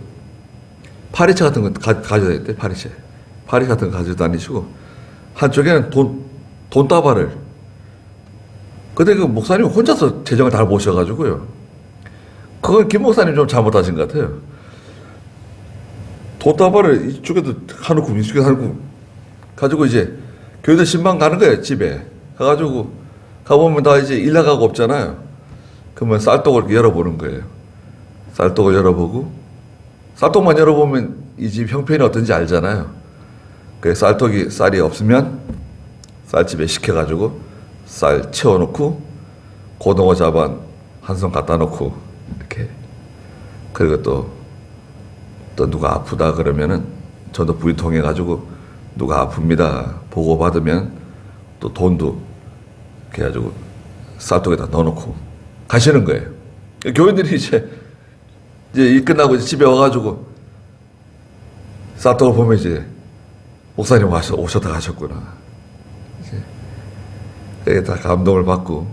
파리채 같은 거 가져다녔대. 파리채 같은 거 가져 다니시고 한쪽에는 돈다발을. 근데 그 목사님 혼자서 재정을 다 모셔가지고요. 그건 김 목사님 좀 잘못하신 것 같아요. 돈다발을 이쪽에도 하놓고 이쪽에도 하놓고 가지고 이제 교회들 신방 가는 거예요. 집에 가가지고 가보면 다 이제 일 나가고 없잖아요. 그러면 쌀떡을 이렇게 열어보는 거예요. 쌀떡을 열어보고 쌀떡만 열어보면 이 집 형편이 어떤지 알잖아요. 그 쌀이 없으면 쌀집에 시켜가지고 쌀 채워놓고 고등어 자반 한 손 갖다 놓고 이렇게. 그리고 또 누가 아프다 그러면은 저도 부인 통해 가지고 누가 아픕니다 보고 받으면 또 돈도 이렇게 해가지고 쌀떡에다 넣어놓고 가시는 거예요. 교인들이 이제 일 끝나고 이제 집에 와가지고 쌀떡을 보면 이제 목사님 오셨다 가셨구나. 이제 다 감동을 받고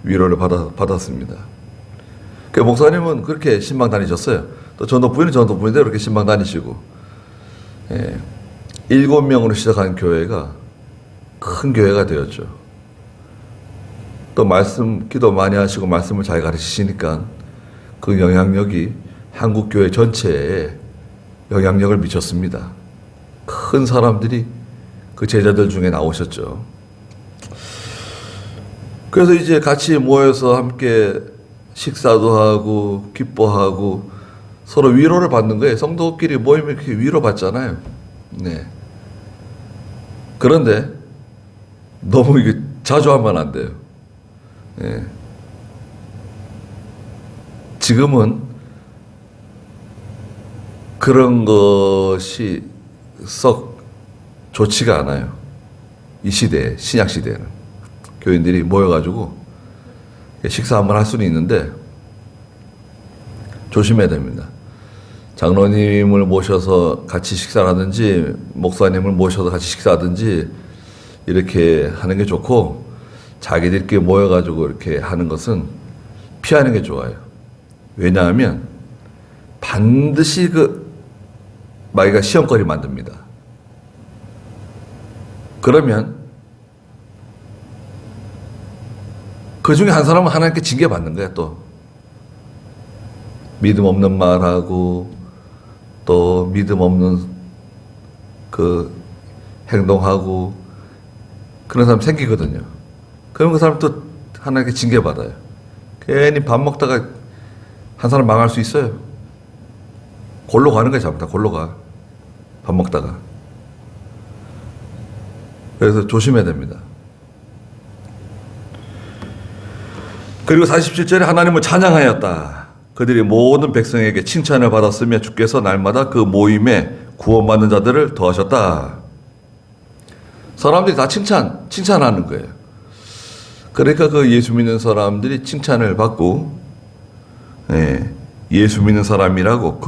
위로를 받았습니다. 그 목사님은 그렇게 신방 다니셨어요. 또 전도부인은 전도부인대로 그렇게 신방 다니시고, 7명으로 시작한 교회가 큰 교회가 되었죠. 또 기도 많이 하시고 말씀을 잘 가르치시니까 그 영향력이 한국 교회 전체에 영향력을 미쳤습니다. 큰 사람들이 그 제자들 중에 나오셨죠. 그래서 이제 같이 모여서 함께 식사도 하고 기뻐하고 서로 위로를 받는 거예요. 성도끼리 모이면 이렇게 위로받잖아요. 네. 그런데 너무 이게 자주 하면 안 돼요. 네. 지금은 그런 것이 썩 좋지가 않아요. 이 시대에, 신약 시대에는. 교인들이 모여가지고 식사 한번 할 수는 있는데 조심해야 됩니다. 장로님을 모셔서 같이 식사를 하든지 목사님을 모셔서 같이 식사하든지 이렇게 하는 게 좋고, 자기들끼리 모여가지고 이렇게 하는 것은 피하는 게 좋아요. 왜냐하면 반드시 마귀가 시험거리 만듭니다. 그러면 그 중에 한 사람은 하나님께 징계받는 거야. 또 믿음 없는 말하고 또 믿음 없는 그 행동하고 그런 사람 생기거든요. 그럼 그 사람 또 하나님께 징계받아요. 괜히 밥 먹다가 한 사람 망할 수 있어요. 골로 가는 거야. 잘못하면 골로 가. 밥 먹다가. 그래서 조심해야 됩니다. 그리고 47절에 하나님을 찬양하였다. 그들이 모든 백성에게 칭찬을 받았으며 주께서 날마다 그 모임에 구원받는 자들을 더하셨다. 사람들이 다 칭찬하는 거예요. 그러니까 그 예수 믿는 사람들이 칭찬을 받고, 예수 믿는 사람이라고,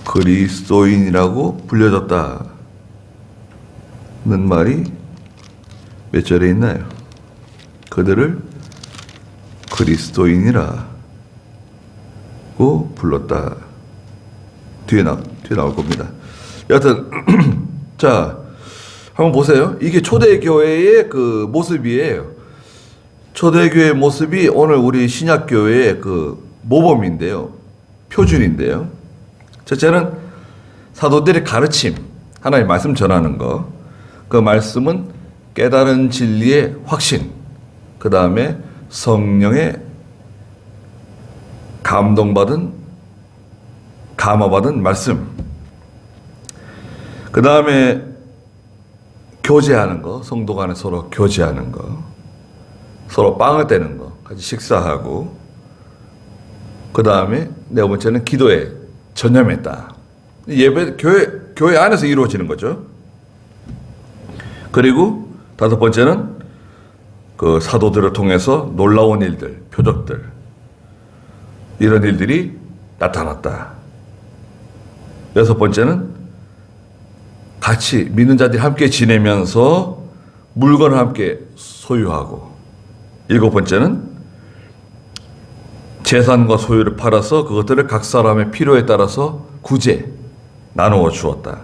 그리스도인이라고 불려졌다는 말이 몇 절에 있나요? 그들을 그리스도인이라고 불렀다. 뒤에 나올 겁니다. 여하튼 자, 한번 보세요. 이게 초대교회의 그 모습이에요. 초대교회의 모습이 오늘 우리 신약교회의 그 모범인데요. 표준인데요. 첫째는 사도들의 가르침, 하나님의 말씀 전하는 거. 그 말씀은 깨달은 진리의 확신, 그 다음에 성령의 감화받은 말씀, 그 다음에 교제하는 거, 성도 간에 서로 교제하는 거, 서로 빵을 떼는 거, 같이 식사하고, 그 다음에 네 번째는 기도에 전념했다. 예배, 교회 안에서 이루어지는 거죠. 그리고 다섯 번째는 그 사도들을 통해서 놀라운 일들, 표적들, 이런 일들이 나타났다. 여섯 번째는 같이 믿는 자들이 함께 지내면서 물건을 함께 소유하고, 일곱 번째는 재산과 소유를 팔아서 그것들을 각 사람의 필요에 따라서 구제, 나누어 주었다.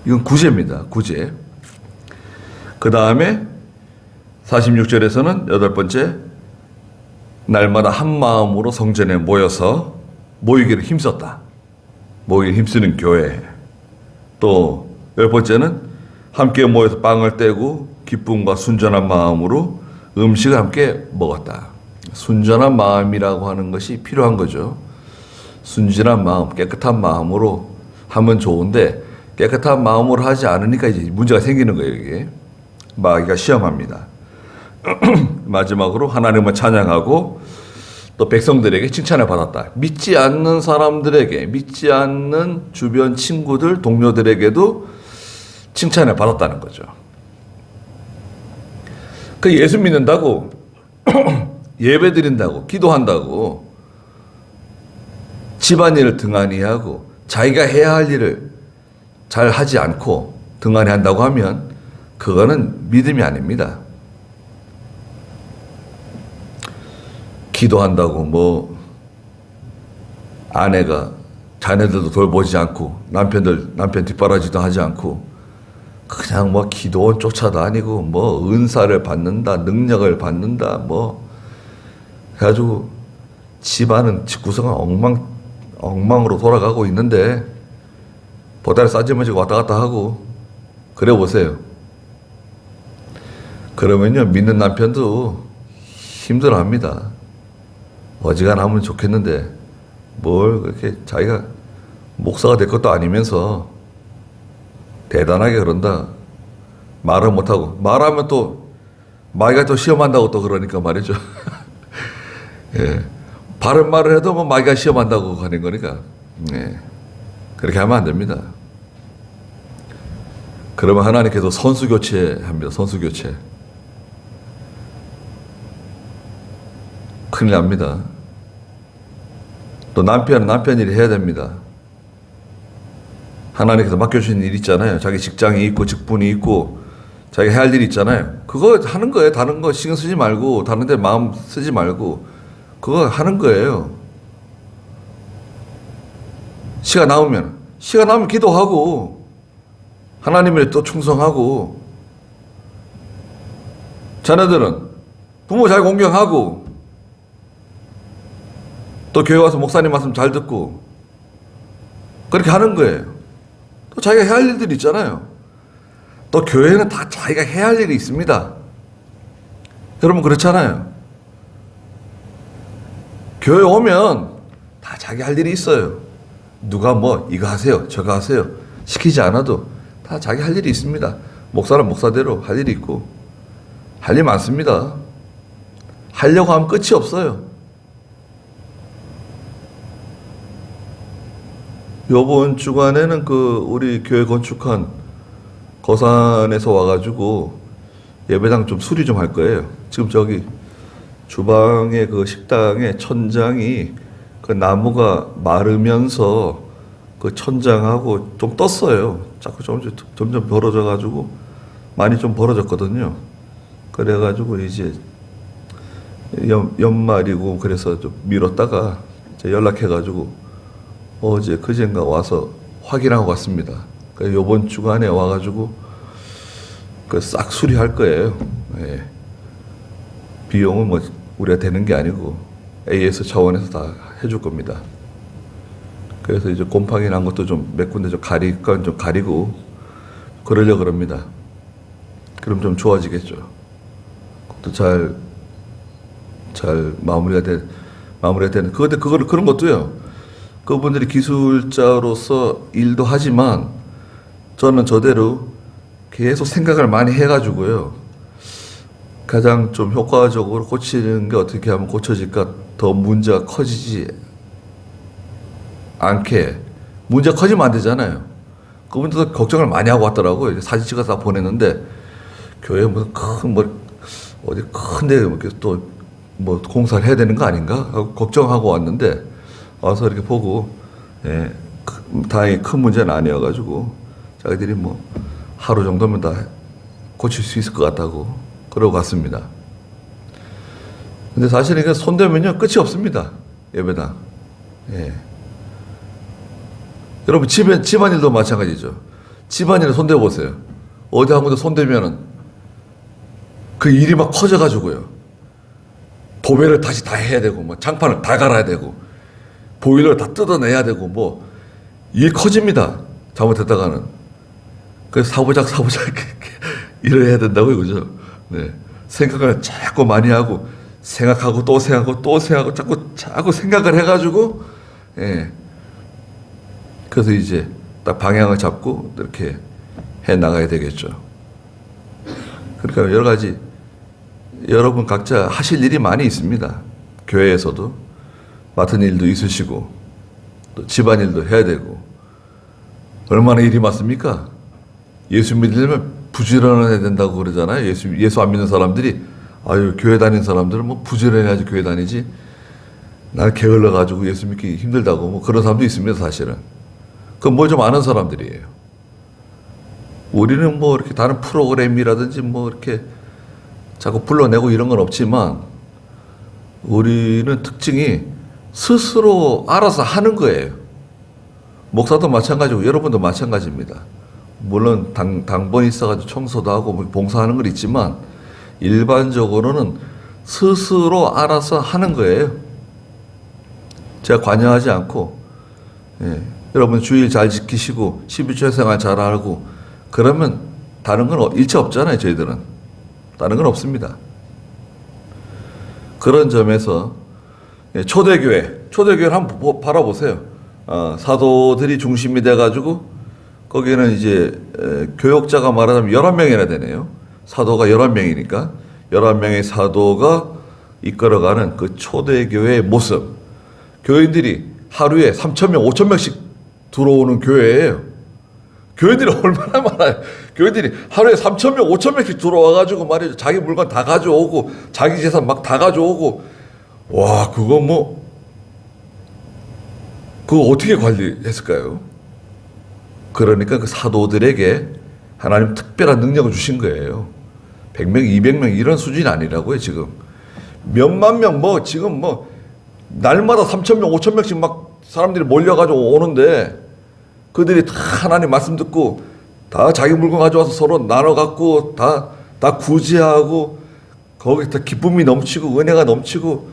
이건 구제입니다. 구제. 그 다음에 46절에서는 여덟 번째, 날마다 한 마음으로 성전에 모여서 모이기를 힘썼다. 모이기를 힘쓰는 교회. 또 열 번째는 함께 모여서 빵을 떼고 기쁨과 순전한 마음으로 음식을 함께 먹었다. 순전한 마음이라고 하는 것이 필요한 거죠. 순진한 마음, 깨끗한 마음으로 하면 좋은데 깨끗한 마음으로 하지 않으니까 이제 문제가 생기는 거예요. 이게 마귀가 시험합니다. 마지막으로 하나님을 찬양하고 또 백성들에게 칭찬을 받았다. 믿지 않는 사람들에게, 믿지 않는 주변 친구들, 동료들에게도 칭찬을 받았다는 거죠. 그 예수 믿는다고 예배 드린다고 기도한다고 집안일을 등한히 하고 자기가 해야 할 일을 잘 하지 않고 등한히 한다고 하면 그거는 믿음이 아닙니다. 기도한다고 뭐 아내가 자녀들도 돌보지 않고 남편 뒷바라지도 하지 않고 그냥 뭐 기도원 쫓아다니고 뭐 은사를 받는다, 능력을 받는다, 뭐 해가지고 집안은 집구성은 엉망으로 돌아가고 있는데 보따리 싸지머지고 왔다 갔다 하고 그래 보세요. 그러면요 믿는 남편도 힘들어합니다. 어지간하면 좋겠는데 뭘 그렇게 자기가 목사가 될 것도 아니면서 대단하게 그런다. 말을 못하고 말하면 또 마귀가 또 시험한다고 또 그러니까 말이죠. 예. 바른 말을 해도 뭐 마귀가 시험한다고 하는 거니까 예. 그렇게 하면 안 됩니다. 그러면 하나님께서 선수교체합니다. 선수교체. 큰일 납니다. 또 남편은 남편 일을 해야 됩니다. 하나님께서 맡겨주신 일 있잖아요. 자기 직장이 있고 직분이 있고 자기 해야 할 일이 있잖아요. 그거 하는 거예요. 다른 거 신경 쓰지 말고 다른 데 마음 쓰지 말고 그거 하는 거예요. 시간 나오면 기도하고 하나님을 또 충성하고 자녀들은 부모 잘 공경하고 또 교회 와서 목사님 말씀 잘 듣고 그렇게 하는 거예요. 또 자기가 해야 할 일들이 있잖아요. 또 교회는 다 자기가 해야 할 일이 있습니다. 여러분 그렇잖아요. 교회 오면 다 자기 할 일이 있어요. 누가 뭐 이거 하세요 저거 하세요 시키지 않아도 다 자기 할 일이 있습니다. 목사는 목사대로 할 일이 있고 할 일 많습니다. 하려고 하면 끝이 없어요. 요번 주간에는 그 우리 교회 건축한 거산에서 와가지고 예배당 좀 수리 좀 할 거예요. 지금 저기 주방에 그 식당에 천장이 그 나무가 마르면서 그 천장하고 좀 떴어요. 자꾸 점점 벌어져가지고 많이 좀 벌어졌거든요. 그래가지고 이제 연말이고 그래서 좀 미뤘다가 이제 연락해가지고 어제 그젠가 와서 확인하고 갔습니다. 요번 주간에 와가지고 그 싹 수리할 거예요. 예. 비용은 뭐 우리가 되는 게 아니고 AS 차원에서 다 해줄 겁니다. 그래서 이제 곰팡이 난 것도 좀 몇 군데 좀 가릴 건 좀 가리고 그러려고 그럽니다. 그럼 좀 좋아지겠죠. 또 잘 마무리가 되는 그런 것도요. 그분들이 기술자로서 일도 하지만 저는 저대로 계속 생각을 많이 해가지고요. 가장 좀 효과적으로 고치는 게 어떻게 하면 고쳐질까, 더 문제가 커지지 않게. 문제가 커지면 안 되잖아요. 그분들도 걱정을 많이 하고 왔더라고요. 이제 사진 찍어서 다 보냈는데, 교회 무슨 어디 큰데 또 뭐 공사를 해야 되는 거 아닌가 하고 걱정하고 왔는데, 와서 이렇게 보고, 예, 다행히 큰 문제는 아니어가지고 자기들이 뭐 하루 정도면 다 고칠 수 있을 것 같다고 그러고 갔습니다. 근데 사실은 이게 손대면요 끝이 없습니다. 예배당. 예. 여러분 집안일도 마찬가지죠. 집안일에 손대 보세요. 어디 한 군데 손대면은 그 일이 막 커져가지고요. 도배를 다시 다 해야 되고, 뭐 장판을 다 갈아야 되고, 보일러를 다 뜯어내야 되고, 뭐 일 커집니다. 잘못했다가는. 그래서 사부작 일을 해야 된다고요, 그죠? 네. 생각을 자꾸 많이 하고, 생각하고 또 생각하고 또 생각하고 자꾸 생각을 해가지고, 예. 그래서 이제 딱 방향을 잡고 이렇게 해 나가야 되겠죠. 그러니까 여러 가지 여러분 각자 하실 일이 많이 있습니다. 교회에서도 맡은 일도 있으시고 또 집안일도 해야 되고. 얼마나 일이 많습니까? 예수 믿으려면 부지런해야 된다고 그러잖아요. 예수 안 믿는 사람들이, 아유 교회 다니는 사람들은 뭐 부지런해야지 교회 다니지, 나는 게을러 가지고 예수 믿기 힘들다고, 뭐 그런 사람도 있습니다. 사실은 그건 뭐 좀 아는 사람들이에요. 우리는 뭐 이렇게 다른 프로그램이라든지 뭐 이렇게 자꾸 불러내고 이런 건 없지만, 우리는 특징이 스스로 알아서 하는 거예요. 목사도 마찬가지고 여러분도 마찬가지입니다. 물론 당번이 있어가지고 청소도 하고 뭐 봉사하는 건 있지만, 일반적으로는 스스로 알아서 하는 거예요. 제가 관여하지 않고, 예, 여러분 주일 잘 지키시고 12조 생활 잘하고 그러면 다른 건 일체 없잖아요. 저희들은 다른 건 없습니다. 그런 점에서 초대교회를 한번 바라보세요. 사도들이 중심이 돼가지고 거기는 이제 교역자가 말하자면 11명이나 되네요. 사도가 11명이니까 11명의 사도가 이끌어가는 그 초대교회의 모습. 교인들이 하루에 3,000명, 5,000명씩 들어오는 교회예요. 교인들이 얼마나 많아요. 교인들이 하루에 3,000명, 5,000명씩 들어와가지고 말이죠. 자기 물건 다 가져오고, 자기 재산 막 다 가져오고. 와, 그거 어떻게 관리했을까요? 그러니까 그 사도들에게 하나님 특별한 능력을 주신 거예요. 100명, 200명 이런 수준이 아니라고요, 지금. 몇만 명, 지금 날마다 3,000명, 5,000명씩 막 사람들이 몰려가지고 오는데, 그들이 다 하나님 말씀 듣고 다 자기 물건 가져와서 서로 나눠 갖고 다 구제하고, 거기 다 기쁨이 넘치고 은혜가 넘치고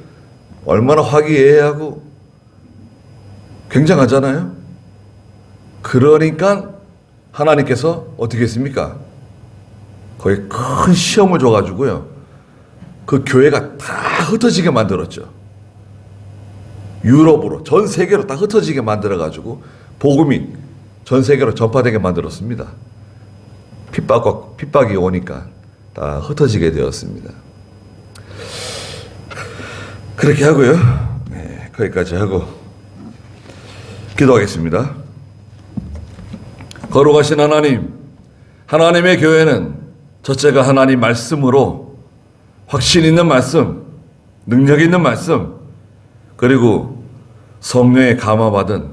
얼마나 화기애애하고 굉장하잖아요. 그러니까 하나님께서 어떻게 했습니까? 거의 큰 시험을 줘가지고요, 그 교회가 다 흩어지게 만들었죠. 유럽으로, 전 세계로 다 흩어지게 만들어가지고 복음이 전 세계로 전파되게 만들었습니다. 핍박이 오니까 다 흩어지게 되었습니다. 그렇게 하고요. 네, 거기까지 하고 기도하겠습니다. 거룩하신 하나님, 하나님의 교회는 첫째가 하나님 말씀으로, 확신 있는 말씀, 능력 있는 말씀, 그리고 성령의 감화받은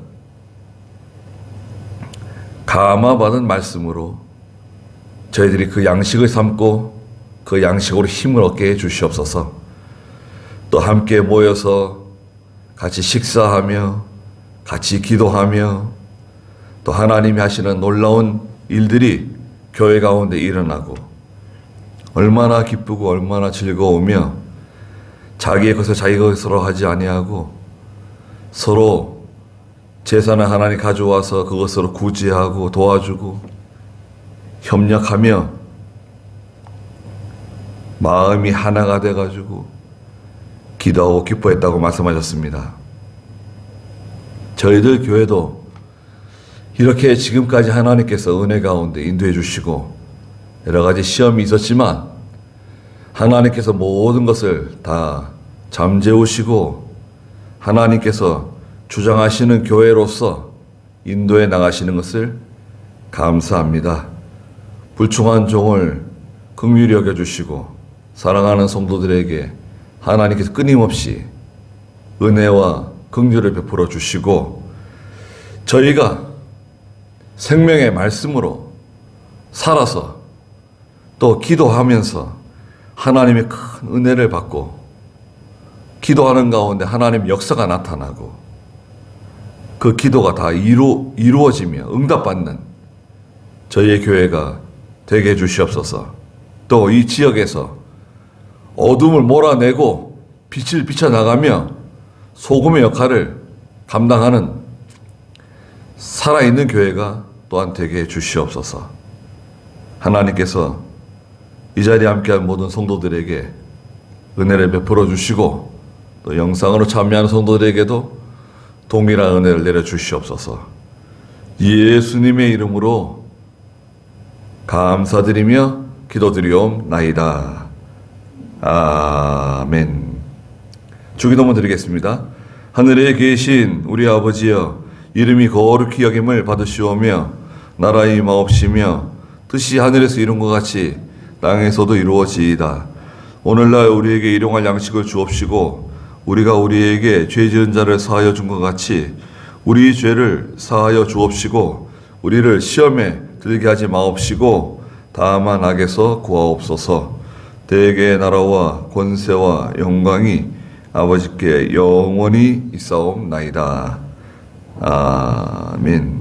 말씀으로 저희들이 그 양식을 삼고 그 양식으로 힘을 얻게 해 주시옵소서. 또 함께 모여서 같이 식사하며 같이 기도하며 또 하나님이 하시는 놀라운 일들이 교회 가운데 일어나고 얼마나 기쁘고 얼마나 즐거우며 자기의 것을 자기 것으로 하지 아니하고 서로 재산을 하나님 가져와서 그것으로 구제하고 도와주고 협력하며 마음이 하나가 돼가지고 기도하고 기뻐했다고 말씀하셨습니다. 저희들 교회도 이렇게 지금까지 하나님께서 은혜 가운데 인도해 주시고 여러 가지 시험이 있었지만 하나님께서 모든 것을 다 잠재우시고 하나님께서 주장하시는 교회로서 인도해 나가시는 것을 감사합니다. 불충한 종을 긍휼히 여겨주시고 사랑하는 성도들에게 하나님께서 끊임없이 은혜와 긍휼을 베풀어 주시고 저희가 생명의 말씀으로 살아서 또 기도하면서 하나님의 큰 은혜를 받고 기도하는 가운데 하나님의 역사가 나타나고 그 기도가 다 이루어지며 응답받는 저희의 교회가 되게 해 주시옵소서. 또 이 지역에서 어둠을 몰아내고 빛을 비춰나가며 소금의 역할을 감당하는 살아있는 교회가 또한 되게 해 주시옵소서. 하나님께서 이 자리에 함께한 모든 성도들에게 은혜를 베풀어 주시고 또 영상으로 참여하는 성도들에게도 동일한 은혜를 내려 주시옵소서. 예수님의 이름으로 감사드리며 기도드리옵나이다. 아멘. 주기도문 드리겠습니다. 하늘에 계신 우리 아버지여, 이름이 거룩히 여김을 받으시오며 나라의 임하옵시며 뜻이 하늘에서 이룬 것 같이 땅에서도 이루어지이다. 오늘날 우리에게 일용할 양식을 주옵시고 우리가 우리에게 죄 지은 자를 사하여 준 것 같이 우리 죄를 사하여 주옵시고 우리를 시험에 들게 하지 마옵시고 다만 악에서 구하옵소서. 대개의 나라와 권세와 영광이 아버지께 영원히 있사옵나이다. 아멘.